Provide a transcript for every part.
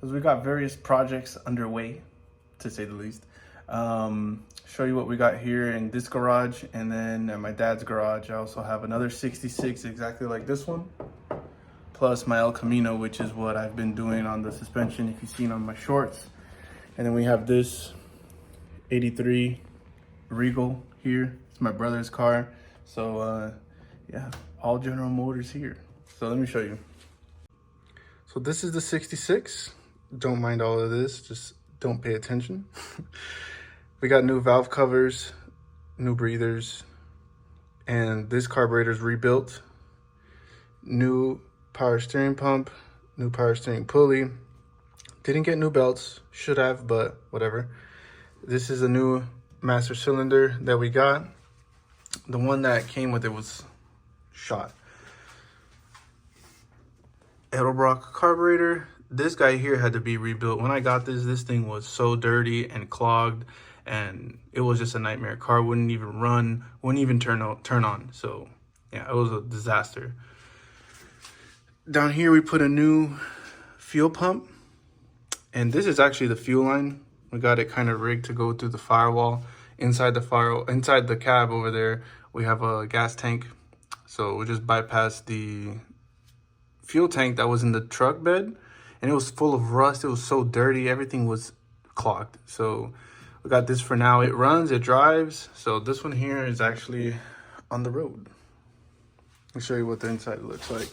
because we got various projects underway, to say the least. Show you what we got here in this garage, and then at my dad's garage I also have another 66 exactly like this one, plus my El Camino, which is what I've been doing on the suspension if you've seen on my shorts. And then we have this 83 Regal here. It's my brother's car. So yeah, all General Motors here. So let me show you. So this is the 66. Don't mind all of this, just don't pay attention. We got new valve covers, new breathers, and this carburetor's rebuilt. New power steering pump, new power steering pulley. Didn't get new belts, should have, but whatever. This is a new master cylinder that we got. The one that came with it was shot. Edelbrock carburetor. This guy here had to be rebuilt. When I got this thing was so dirty and clogged, and it was just a nightmare. Car wouldn't even run, wouldn't even turn on. So yeah, it was a disaster. Down here we put a new fuel pump, and this is actually the fuel line. We got it kind of rigged to go through the firewall. Inside the cab over there, we have a gas tank. So we just bypassed the fuel tank that was in the truck bed, and it was full of rust. It was so dirty, everything was clogged. So we got this for now. It runs, it drives. So this one here is actually on the road. I'll show you what the inside looks like.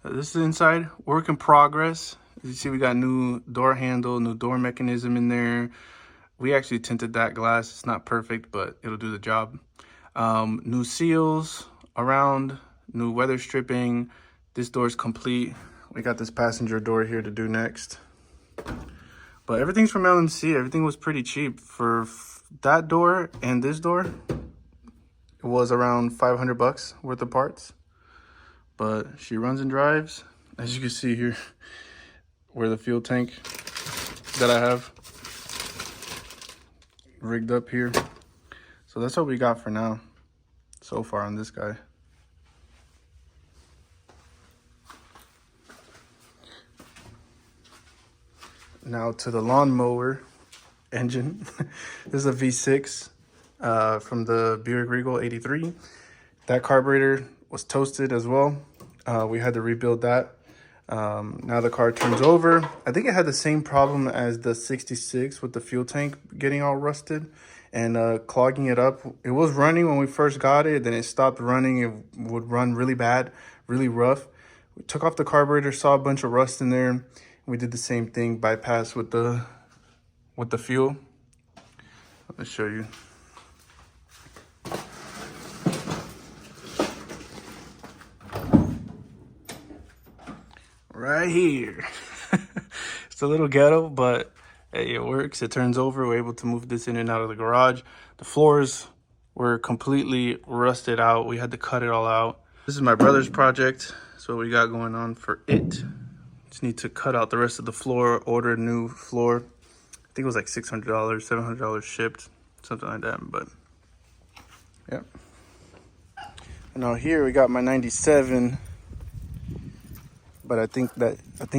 This is the inside, work in progress. As you see, we got new door handle, new door mechanism in there. We actually tinted that glass. It's not perfect, but it'll do the job. New seals around, new weather stripping. This door's complete. We got this passenger door here to do next. But everything's from LMC. Everything was pretty cheap. For that door and this door, it was around 500 bucks worth of parts. But she runs and drives. As you can see here, where the fuel tank that I have rigged up here. So that's what we got for now, so far on this guy. Now to the lawnmower engine. This is a V6 from the Buick Regal 83. That carburetor was toasted as well. We had to rebuild that. Now the car turns over. I think it had the same problem as the 66 with the fuel tank getting all rusted and clogging it up. It was running when we first got it, then it stopped running. It would run really bad, really rough. We took off the carburetor, saw a bunch of rust in there. We did the same thing, bypass with the fuel. Let me show you. Right here. It's a little ghetto, but hey, it works. It turns over. We're able to move this in and out of the garage. The floors were completely rusted out. We had to cut it all out. This is my brother's project. That's what we got going on for it. Just need to cut out the rest of the floor, order a new floor. I think it was like $600, $700 shipped, something like that, but yeah. And now here we got my 97. But I think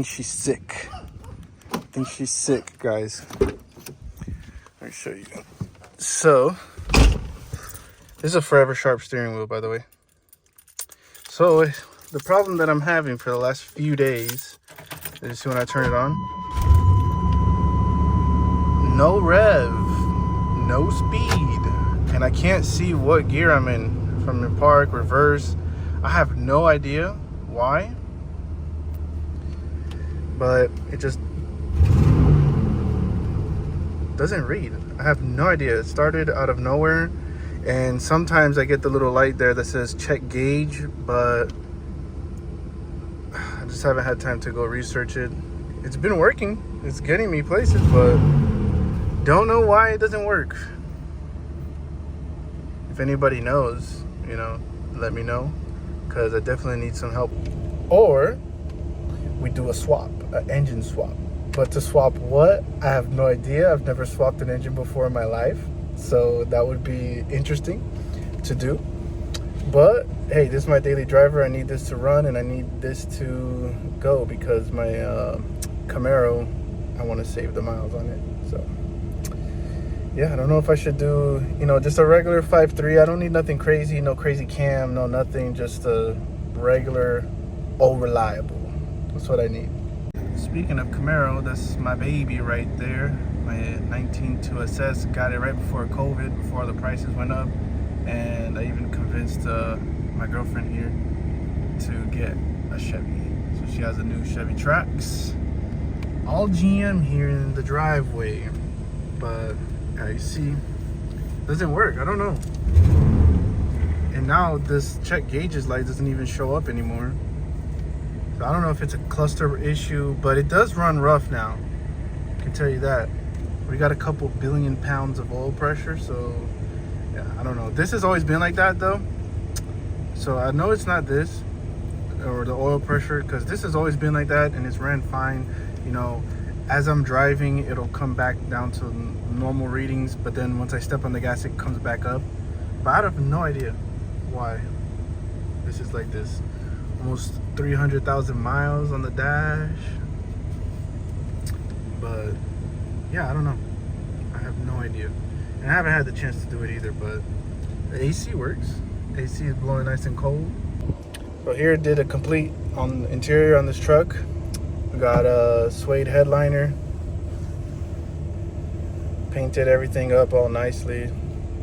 she's sick. I think she's sick, guys. Let me show you. So, this is a forever sharp steering wheel, by the way. So, the problem that I'm having for the last few days, you see when I turn it on? No rev, no speed. And I can't see what gear I'm in. If I'm in park, reverse. I have no idea why. But it just doesn't read. I have no idea. It started out of nowhere, and sometimes I get the little light there that says check gauge, but I just haven't had time to go research it. It's been working. It's getting me places, but don't know why it doesn't work. If anybody knows, you know, let me know, because I definitely need some help. Or we do a swap, an engine swap. But to swap what? I have no idea. I've never swapped an engine before in my life. So that would be interesting to do. But hey, this is my daily driver. I need this to run and I need this to go because my Camaro, I want to save the miles on it. So yeah, I don't know if I should do, you know, just a regular 5.3. I don't need nothing crazy, no crazy cam, no nothing, just a regular, reliable. That's what I need. Speaking of Camaro, that's my baby right there. My 19 2SS. Got it right before COVID, before all the prices went up. And I even convinced my girlfriend here to get a Chevy. So she has a new Chevy Trax. All GM here in the driveway. But yeah, you see, doesn't work. I don't know. And now this check gauges light doesn't even show up anymore. So I don't know if it's a cluster issue, but it does run rough now. I can tell you that. We got a couple billion pounds of oil pressure, so yeah, I don't know. This has always been like that though. So I know it's not this or the oil pressure, because this has always been like that and it's ran fine. You know, as I'm driving, it'll come back down to normal readings, but then once I step on the gas, it comes back up. But I have no idea why this is like this. Almost 300,000 miles on the dash. But yeah, I don't know. I have no idea. And I haven't had the chance to do it either, but the AC works. AC is blowing nice and cold. So here did a complete on the interior on this truck. We got a suede headliner. Painted everything up all nicely.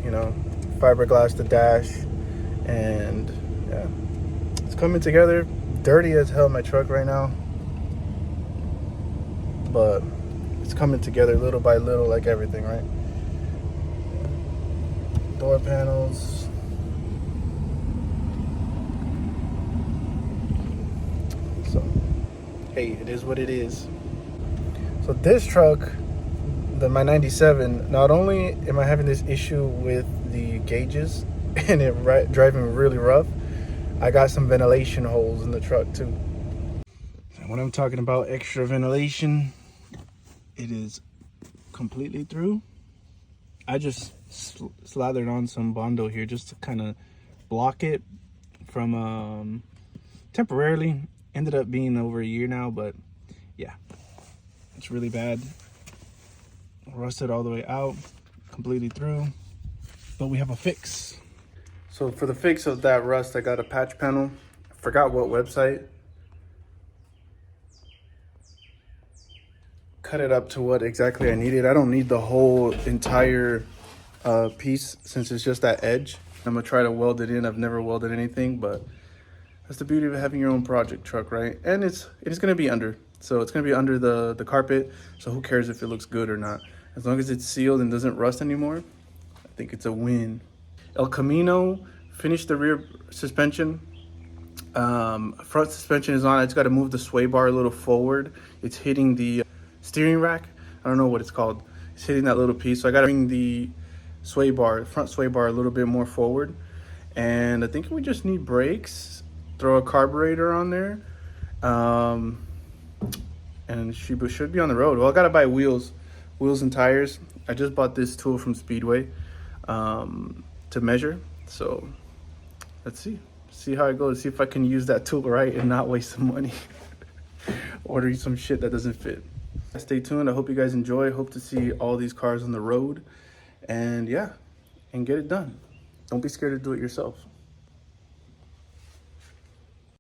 You know, fiberglass the dash. And yeah, it's coming together. Dirty as hell my truck right now, but it's coming together little by little, like everything, right? Door panels. So hey, it is what it is. So this truck, my 97, not only am I having this issue with the gauges and it driving really rough, I got some ventilation holes in the truck too. And when I'm talking about extra ventilation, it is completely through. I just slathered on some Bondo here just to kind of block it from temporarily. Ended up being over a year now, but yeah, it's really bad. Rusted all the way out, completely through, but we have a fix. So for the fix of that rust, I got a patch panel. I forgot what website. Cut it up to what exactly I needed. I don't need the whole entire piece since it's just that edge. I'm gonna try to weld it in. I've never welded anything, but that's the beauty of having your own project truck, right? And it's gonna be under. So it's gonna be under the carpet. So who cares if it looks good or not? As long as it's sealed and doesn't rust anymore, I think it's a win. El Camino finished the rear suspension. Front suspension is on. I just got to move the sway bar a little forward. It's hitting the steering rack. I don't know what it's called. It's hitting that little piece. So I got to bring the sway bar, front sway bar, a little bit more forward. And I think we just need brakes. Throw a carburetor on there. And she should be on the road. Well, I got to buy wheels and tires. I just bought this tool from Speedway to measure. So let's see how it goes. See if I can use that tool right and not waste some money ordering some shit that doesn't fit. Stay tuned. I hope you guys enjoy. Hope to see all these cars on the road, and yeah, and get it done. Don't be scared to do it yourself.